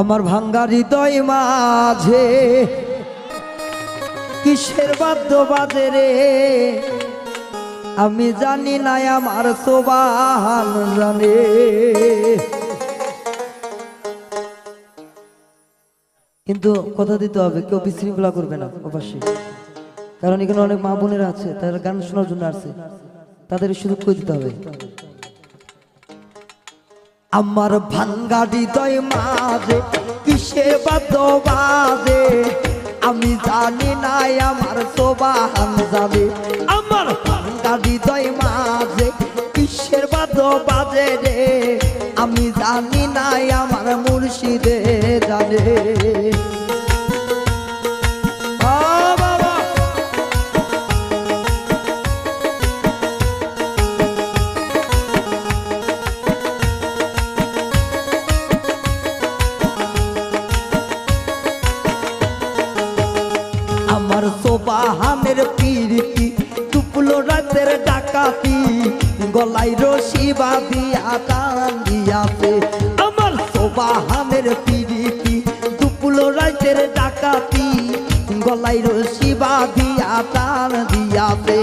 আমার ভাঙ্গা হৃদয় মাঝে কিসের বাদ্য বাজে রে, আমি জানি না আমার সোবাহান জানে। কিন্তু কথা দিতে হবে, কেউ বিশৃঙ্খলা করবে না অবশ্যই, কারণ এখানে অনেক মা বোনেরা আছে, তারা গান শোনার জন্য আসছে, তাদের সুযোগ করে দিতে হবে। আমার ভাঙ্গা হৃদয় মাঝে কিসের বাদ্য বাজে, আমি জানি না আমার সোবাহান জানে। আমার ভাঙ্গা হৃদয় মাঝে কিসের বাদ্য বাজে রে, আমি জানি না আমার মুর্শিদে জানে। আমার সোবাহানের পিরিতি টুপলো রাতের ডাকাতি, গলায় রশি বাঁধিয়া টান দিয়াছে। আমার সোবাহানের পিরিতি টুপলো রাতের ডাকাতি, গলায় রশি বাঁধিয়া টান দিয়াছে।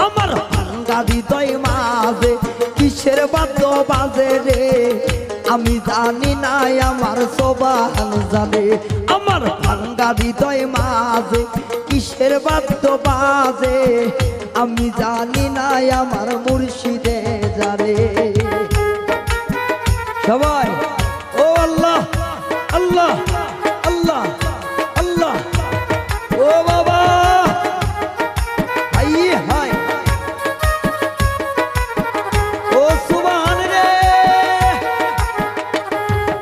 আমার ভাঙ্গা হৃদয় মাঝে কিসের বাদ্য বাজে রে, আমি জানি না আমার সোবাহান জানে। আমার ভাঙ্গা হৃদয় মাঝে কিসের বাদ্য বাজে, আমি জানি না আমার মুর্শিদে জানে। সবাই ও আল্লাহ আল্লাহ আল্লাহ আল্লাহ, ও বাবা হাই হাই, ও সুবহান রে।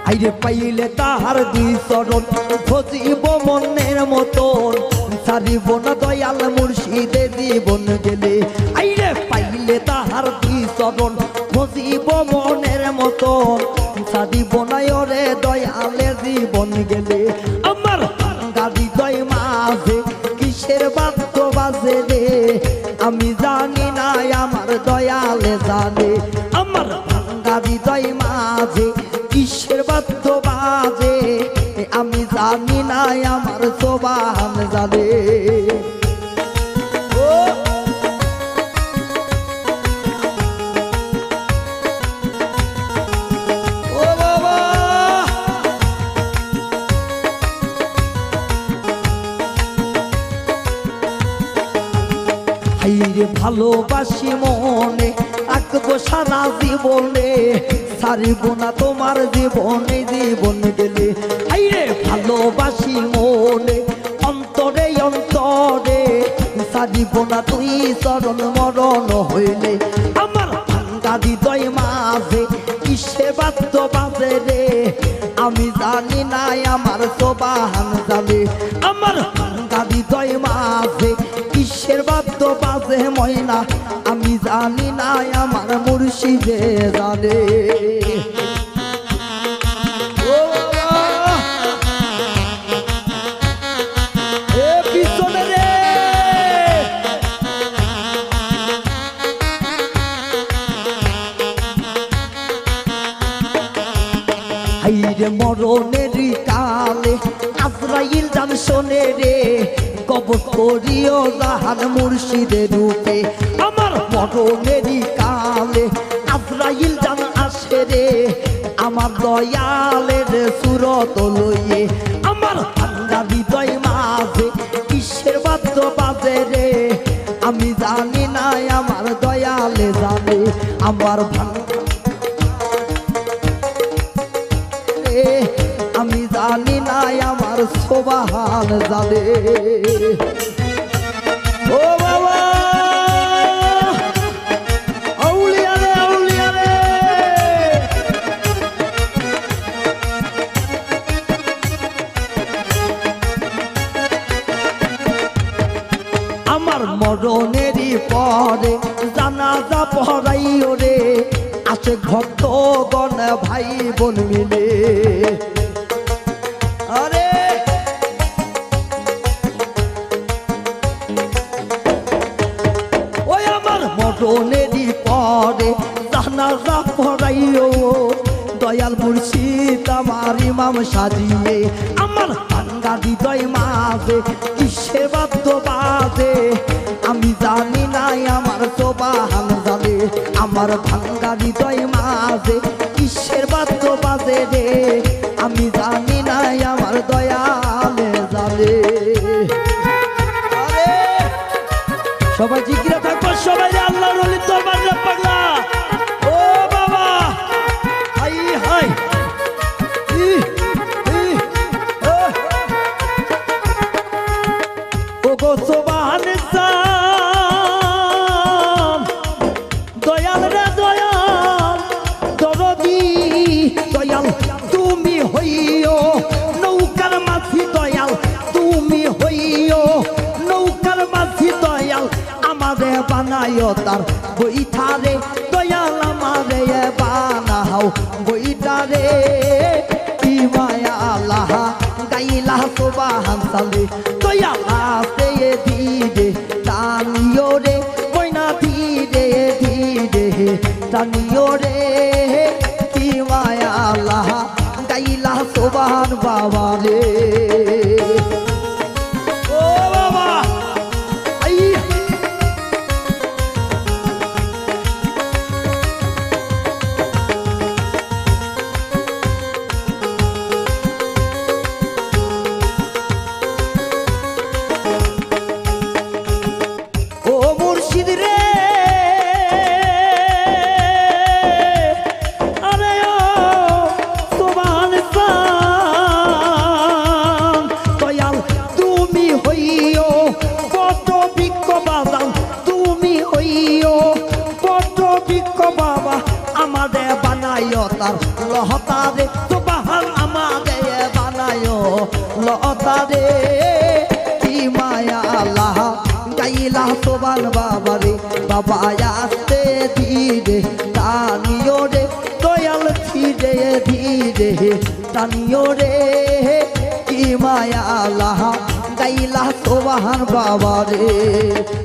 আইরে পাইলে তাহার দুই চরণ খোঁজিব মনের মতন, সারিব না দয়াল মুর্শিদে জীবন গেলে। আইরে পাইলে তাহার দুই চরণ খোঁজিব মনের মতন, সারিব না ওরে দয়ালে জীবন গেলে। আমার ভাঙ্গা হৃদয় মাঝে কিসের বাদ্য বাজে রে, আমি জানি না আমার দয়ালে জানে। আমার ভাঙ্গা হৃদয় মাঝে কিসের বাদ্য বাজে, আমি জানি না আমার সোবাহান জানে। ও বাবা হাইরে ভালোবাসি মনে রাখবো সারা জীবনে, সারিব না তোমার জীবনে জীবন গেলে। হাইরে ভালোবাসি মনে অন্তরে অন্তরে, সারিব না তুই চরণ মরণ হইলে। আমার ভাঙ্গা হৃদয় মাঝে কিসের বাদ্য বাজে রে, আমি জানি না আমার সোবাহান জানে। আমার ভাঙ্গা হৃদয় মাঝে কিসের বাদ্য বাজে ময়না, আমি জানি না আমার মুর্শিদে জানে। পিছনে রে হাইরে মরণেরই কালে আজরাইল জান শোনে রে, কবজ করিও জাহান মুর্শিদের রূপে। আমার মরণেরই কালে আজরাইল জান আসে রে, আমার দয়ালের সুরত লইয়ে। আমার ভাঙ্গা হৃদয় মাঝে কিসের বাদ্য বাজে রে, আমি জানি না আমার দয়ালে জানে। আমার ভাঙ্গা আমি জানি না আমার সোবাহান জানে। ও বাবা আউলিয়া রে আউলিয়া রে, আমার মরণেরই পরে জানাজা পড়াইও রে, আছে ভক্তগণ ভাই বোন মিলে। আরে ওই আমার মরণেরই পরে জানাজা পড়াইও, দয়াল মুর্শিদ আমার ইমাম দিলাম সাজিয়ে আমার ভাঙ্গা হৃদয় মাঝে কিসের বাদ্য বাজে আমি জানি নাই আমার সোবাহান জানে আমার ভাঙ্গা হৃদয় মাঝে কিসের বাদ্য বাজে রে আমি জানি নাই আমার দয়ালে জানে সবাই জিজ্ঞাসা থাকবো সবাই আল্লাহর ওলি দরবার পাগলা ও বাবা হাই হাই ও গো সোবাহান দয়াল রে দয়াল দরদি দয়াল তুমি হইও নৌকার মাঝি দয়াল তুমি হইও নৌকার মাঝি দয়াল আমারে বানাইও তার বইঠারে দয়াল আমারে বানাও বইঠারে কি মায়া আল্লাহ গাইলা সুবহান সালে দয়াল আসে ধীরে টানিও রে বইনা ধীরে ধীরে টানিও রে কি মায়া আল্লাহ গাইলা সুবহান বাবা রে ও বাবা আই ও মুর্শিদ রে আরে ও সুবহান দয়াল তুমি হইও কত বিক্ষ বাবা তুমি হইও কত বিক্ষ বাবা আমাদের বানাইও তার লহতারে সুবহান আমাদের বানাইও লহতারে কি মায়া আল্লাহ গাইলা সুবহান বাবা রে বাবা আসতে ধীরে টানিও রে দয়াল ধীরে ধীরে টানিও রে কি মায়া আল্লাহ গাইলা সুবহান বাবা রে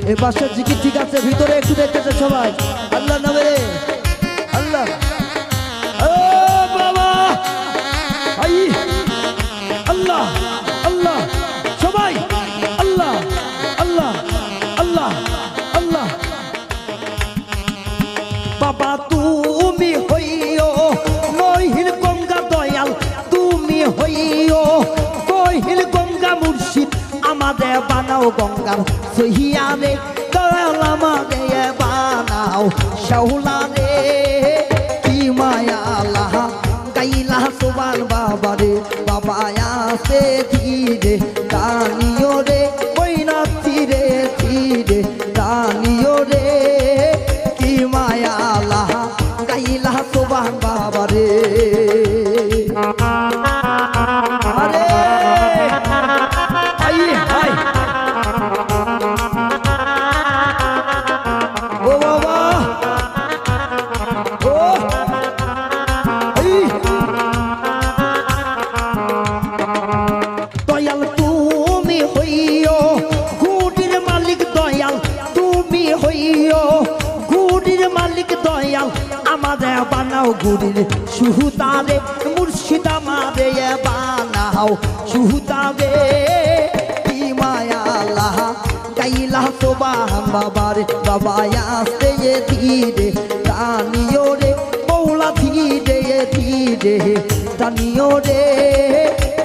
এ পাশে জিকির ঠিক আছে ভিতরে একটু দেখতেছে সবাই আল্লাহ নামে রে আল্লাহ ও বাবা আই আল্লাহ আল্লাহ সবাই আল্লাহ আল্লাহ আল্লাহ আল্লাহ বাবা তুমি হইও নহিল গঙ্গা দয়াল তুমি হইও নহিল গঙ্গা মুর্শিদ আমাদের বানাও গঙ্গার সহিয়ারে দয়াল আমাদের বানাও শাহুলা রে কি মায়া আল্লাহ গাইলা সুবহান বাবা রে বাবা আসে ধীরে টানিও রে বইনা ধীরে ধীরে টানিও রে কি মায়া আল্লাহ গাইলা সুবহান বাবা রে আরে আই হাই ও বাবা ও দয়াল তুমি হইও গুডির মালিক দয়াল তুমি হইও গুডির মালিক দয়াল আমাদের বানাও গুডির সুহুতারে মুর্শিদ আমাদের বানাও সুহুতারে কি মায়া আল্লাহ গাইলা সুবহান বাবা রে বাবা আসতে ধীরে টানিও রে মৌলা ধীরে ধীরে টানিও রে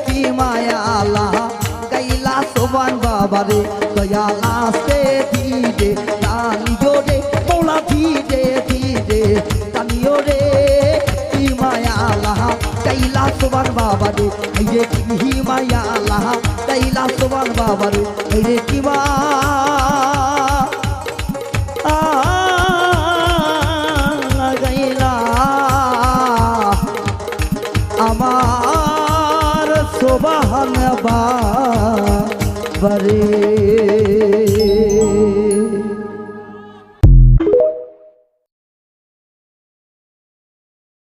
কি মায়া আল্লাহ গাইলা সুবহান বাবা রে দয়াল আসতে ধীরে টানিও রে মৌলা ধীরে ধীরে টানিও রে কি মায়া আল্লাহ গাইলা সুবহান বাবা রে এই রে কি মায়া আল্লাহ গাইলা সুবহান বাবা রে এই রে কি মা গাইলা আমার সুবহান বাবা রে